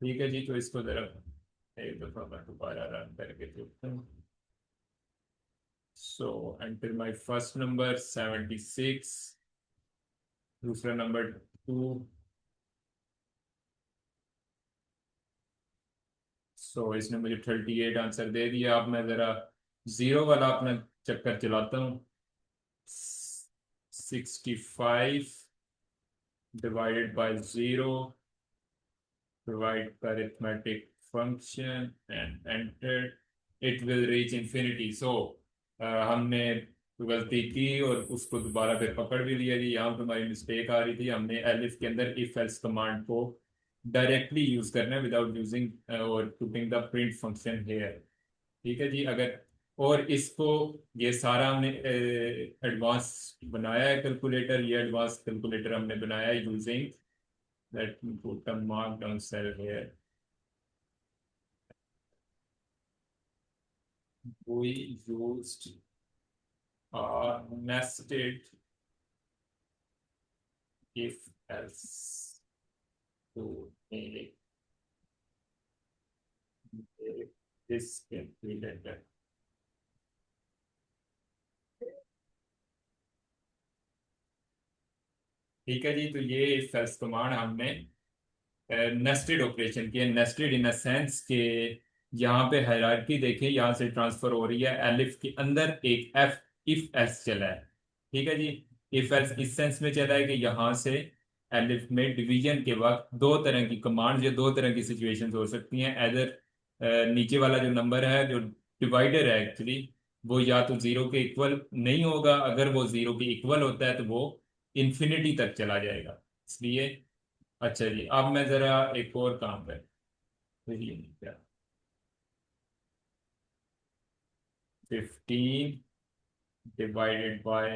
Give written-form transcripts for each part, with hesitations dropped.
ठीक है जी, तो इसको जरा एक दफा मैं दोबारा रन करके देखता हूँ। सो एंटर माय फर्स्ट नंबर 76, दूसरा नंबर 2। सो इसने मुझे 38 आंसर दे दिया। अब मैं जरा जीरो वाला अपना चक्कर चलाता हूँ। 65 divided by zero, provide the arithmetic function and enter, it will reach infinity. So हमने गलती की और उसको दोबारा फिर पकड़ भी लिया जी। यहाँ पे हमारी मिस्टेक आ रही थी, हमने एलिफ के अंदर इफ एल्स कमांड को डायरेक्टली यूज करना है विदाउट यूजिंग और putting the print function here. ठीक है जी। अगर और इसको ये सारा हमने एडवांस बनाया है कैलकुलेटर, ये एडवांस कैलकुलेटर हमने बनाया है using, let me put the markdown cell here. We used nested if else to make this calculator। ठीक है जी, तो ये इफ एल्स कमांड हमने नेस्टेड ऑपरेशन की है। नेस्टेड इन सेंस के यहाँ पे हायरार्की देखें, यहाँ से ट्रांसफर हो रही है, एलिफ के अंदर एक एफ इफ एल्स चला है। ठीक है जी। इफ एल्स इस सेंस में चला है कि यहाँ से एलिफ में डिवीजन के वक्त दो तरह की कमांड्स या दो तरह की सिचुएशंस हो सकती हैं। एदर नीचे वाला जो नंबर है जो डिवाइडर है एक्चुअली, वो या तो जीरो के इक्वल नहीं होगा, अगर वो जीरो के इक्वल होता है तो वो इंफिनिटी तक चला जाएगा। इसलिए अच्छा जी, अब मैं जरा एक और काम कर, देखिए क्या, 15 डिवाइडेड बाय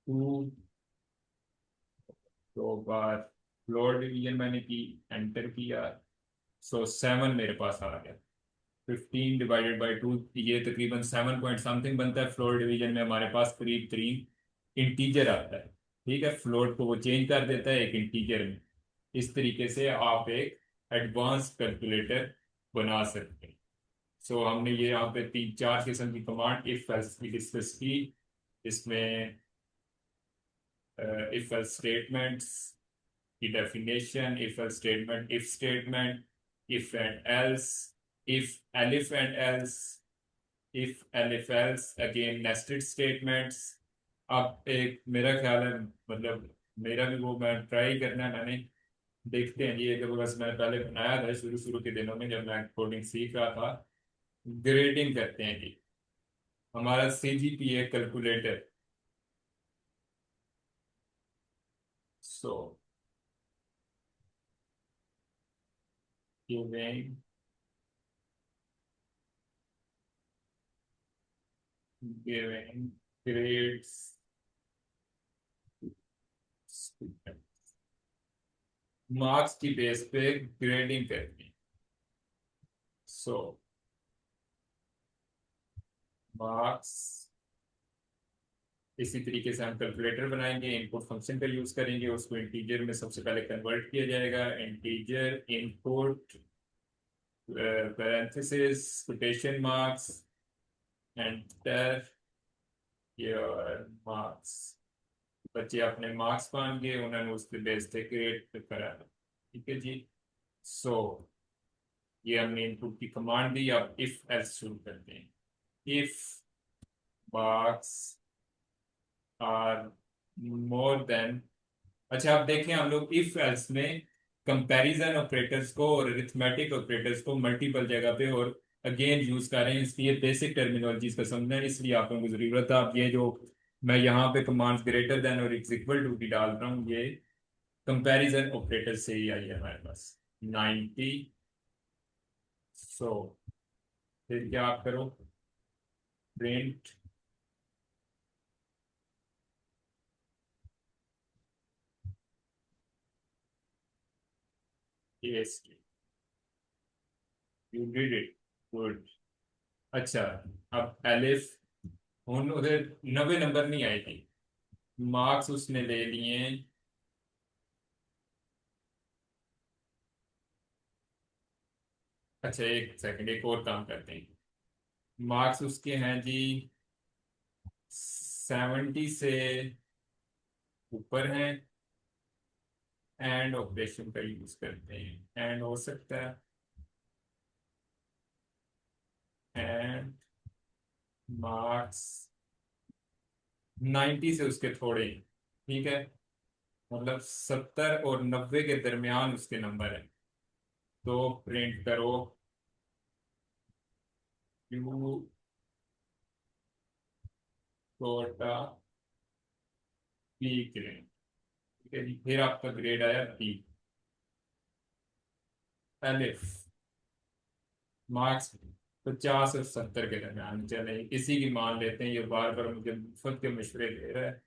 2, दो बार फ्लोर डिवीजन मैंने की, एंटर किया। सो 7 मेरे पास आ गया। 15 डिवाइडेड बाय 2, ये तकरीबन 7 पॉइंट समथिंग बनता है। फ्लोर डिवीजन में हमारे पास करीब करीब इंटीजर आता है। ठीक है, फ्लोट को वो चेंज कर देता है एक इंटीजर में। इस तरीके से आप एक एडवांस कैलकुलेटर बना सकते हैं। सो हमने ये यहाँ पे तीन चार किस्म की कमांड इफ एल्स की डिस्कस की। इसमें इफ एल्स स्टेटमेंट्स की definition, if else statement, if statement, if and else, if elif and else, if elif else, again nested statements. अब एक मेरा ख्याल है, मतलब मेरा भी वो मैं ट्राई करना है मैंने, देखते हैं ये, कि बस मैंने पहले बनाया था शुरू शुरू के दिनों में जब मैं कोडिंग सीख रहा था। ग्रेडिंग करते हैं जी, हमारा CGPA calculator. So giving giving grades, marks की बेस पे ग्रेडिंग करते हैं। सो मार्क्स, इसी तरीके से हम कैलकुलेटर बनाएंगे, इनपुट फंक्शन का यूज करेंगे, उसको इंटीजर में सबसे पहले कन्वर्ट किया जाएगा। Integer input parenthesis quotation marks enter your marks. बच्चे अपने मार्क्स मान के उन्होंने उसके बेस पे ग्रेड करा। ठीक है जी। सो ये हमने इनपुट की कमांड दी। अब इफ एल्स शुरू करते हैं। If marks are more than, अच्छा आप देखें हम लोग इफ एल्स में कंपैरिजन ऑपरेटर्स को और अरिथमेटिक ऑपरेटर्स को मल्टीपल जगह पे और अगेन यूज कर रहे हैं, इसलिए बेसिक टर्मिनोलॉजीज का समझना है, इसलिए आप लोगों को जरूरत है। आप ये जो मैं यहाँ पे कमांड्स ग्रेटर देन और इज इक्वल टू की डाल रहा हूँ, ये कंपैरिजन ऑपरेटर से ही आई है हमारे पास 90। सो फिर क्या आप करो, print S, you did it, good. अच्छा, अब एलिफ, उधर 90 नंबर नहीं आए थे, मार्क्स उसने ले लिए अच्छा एक सेकंड, एक और काम करते हैं। मार्क्स उसके हैं जी 70 से ऊपर हैं, एंड ऑपरेशन का यूज करते हैं, एंड हो सकता है, एंड मार्क्स 90 से उसके थोड़े ही, ठीक है, मतलब 70 और 90 के दरमियान उसके नंबर है। तो प्रिंट करो यू कोटा बी ग्रेड, ठीक है जी। फिर आपका ग्रेड आया बी। एलिफ मार्क्स 50 और 70 के दरमियान, चले इसी की मान लेते हैं, ये बार बार मुझे मुफ्त के मशवरे दे रहा है।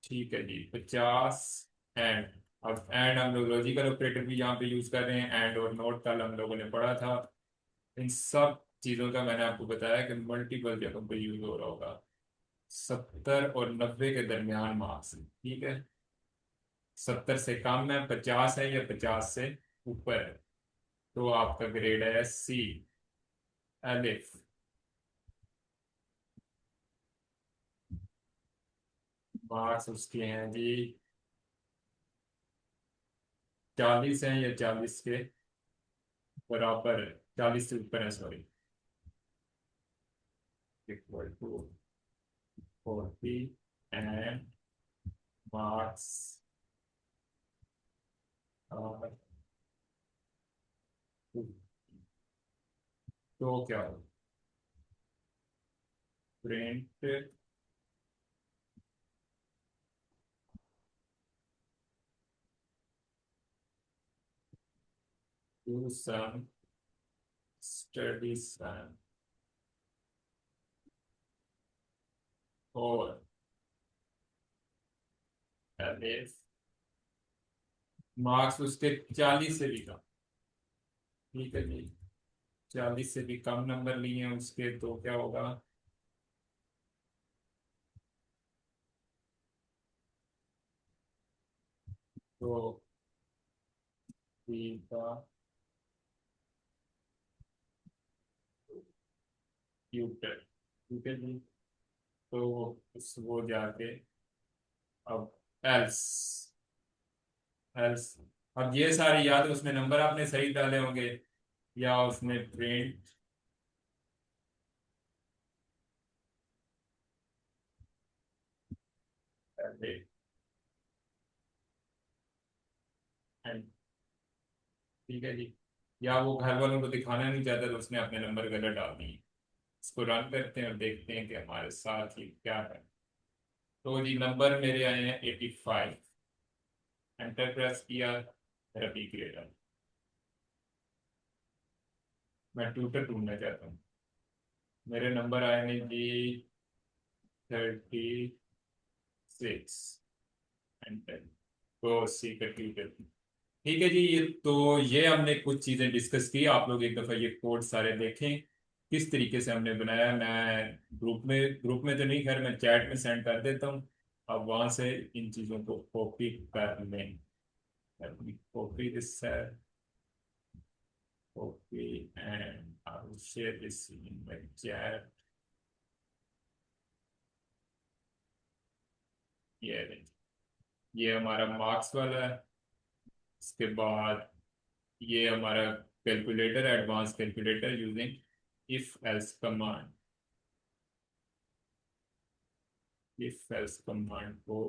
ठीक है जी 50 एंड, अब एंड हम लोग लॉजिकल ऑपरेटर भी यहाँ पे यूज कर रहे हैं, एंड और नोट कल हम लोगों ने पढ़ा था। इन सब चीजों का मैंने आपको बताया कि मल्टीपल जगहों पे यूज हो रहा होगा। 70 और 90 के दरमियान मार्क्स, ठीक है। 70 से कम है, 50 है, या 50 से ऊपर है, तो आपका ग्रेड है सी। एलिफ मार्क्स उसके हैं जी 40 है, या 40 के बराबर है, 40 से ऊपर है, sorry, equal to 40, and marks तो क्या हो, print to some study son और एलिफ मार्क्स उसके 40 से भी कम, ठीक है जी। 40 से भी कम नंबर लिए हैं उसके, तो क्या होगा, तो बी का ट्यूटर, ठीक है जी। तो उस वो जाके अब एल्स, एल्स, अब ये सारे या तो उसमें नंबर आपने सही डाले होंगे, या उसमें प्रिंट एंड, ठीक है जी। या वो घर वालों को दिखाना नहीं चाहता, तो उसने अपने नंबर गलत डाल दिए। इसको रन करते हैं और देखते हैं कि हमारे साथ ही क्या है। तो जी नंबर मेरे आए हैं 85, एंटर प्रेस किया, मेरा पी ग्रेड है। मैं ट्यूटर ढूंढना चाहता हूँ, मेरे नंबर आए हैं जी 36, एंटर, तो सी का ट्यूटर। ठीक है जी, ये हमने कुछ चीजें डिस्कस की, आप लोग एक दफा ये कोड सारे देखें किस तरीके से हमने बनाया। मैं ग्रुप में तो नहीं, खैर मैं चैट में सेंड कर देता हूँ, अब वहां से इन चीजों को कॉपी कर लें। Copy this, copy, and I will share this in my chat. ये ये हमारा मार्क्स वाला है। इसके बाद ये हमारा calculator, advance calculator using if else command. If else command को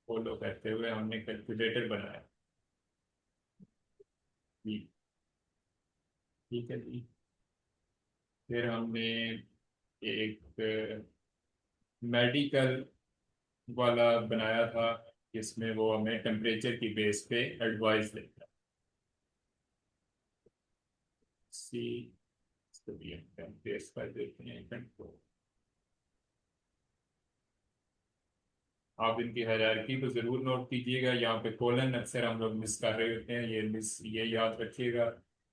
फॉलो करते हुए हमने कैलकुलेटर बनाया जी, ठीक है जी। फिर हमने एक मेडिकल वाला बनाया था, जिसमें वो हमें टेम्परेचर की बेस पे एडवाइस देता है। सी, इसको भी हम बेस पर देते हैं कंट्रोल। आप इनकी हायरार्की को जरूर नोट कीजिएगा, यहाँ पे कोलन अक्सर हम लोग मिस कर रहे होते हैं, ये मिस, ये याद रखिएगा।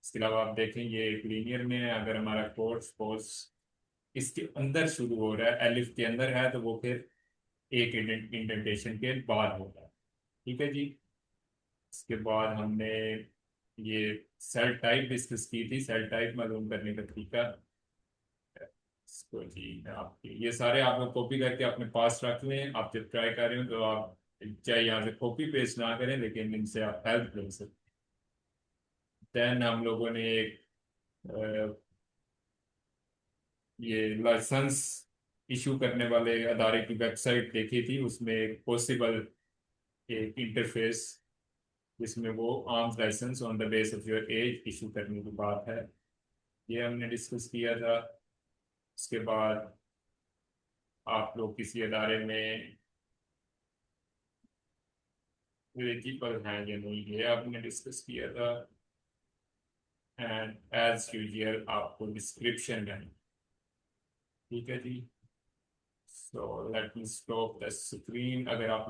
इसके अलावा आप देखें ये एक लीनियर में है, अगर हमारा कोर्स कोर्स इसके अंदर शुरू हो रहा है, एलिफ के अंदर है, तो वो फिर एक इंडेंटेशन के बाद होगा, ठीक है जी। इसके बाद हमने ये सेल टाइप डिस्कस की थी, सेल टाइप मालूम करने का तरीका। इसको जी आपके ये सारे आप लोग कॉपी करके अपने पास रख लें। आप जब ट्राई कर रहे हो तो आप चाहे यहाँ से कॉपी पेस्ट ना करें, लेकिन इनसे आप हेल्प ले सकते। देन हम लोगों ने एक ये लाइसेंस इशू करने वाले अदारे की वेबसाइट देखी थी, उसमें एक पॉसिबल एक इंटरफेस जिसमें वो arms license on the base of your age issue करने की बात है, ये हमने डिस्कस किया था। उसके बाद आप लोग किसी अदारे में एलिजिबल हैं या नहीं, ये आपने डिस्कस किया था। एंड एज यूजुअल आपको डिस्क्रिप्शन है, ठीक है जी। So let me stop the screen. अगर आप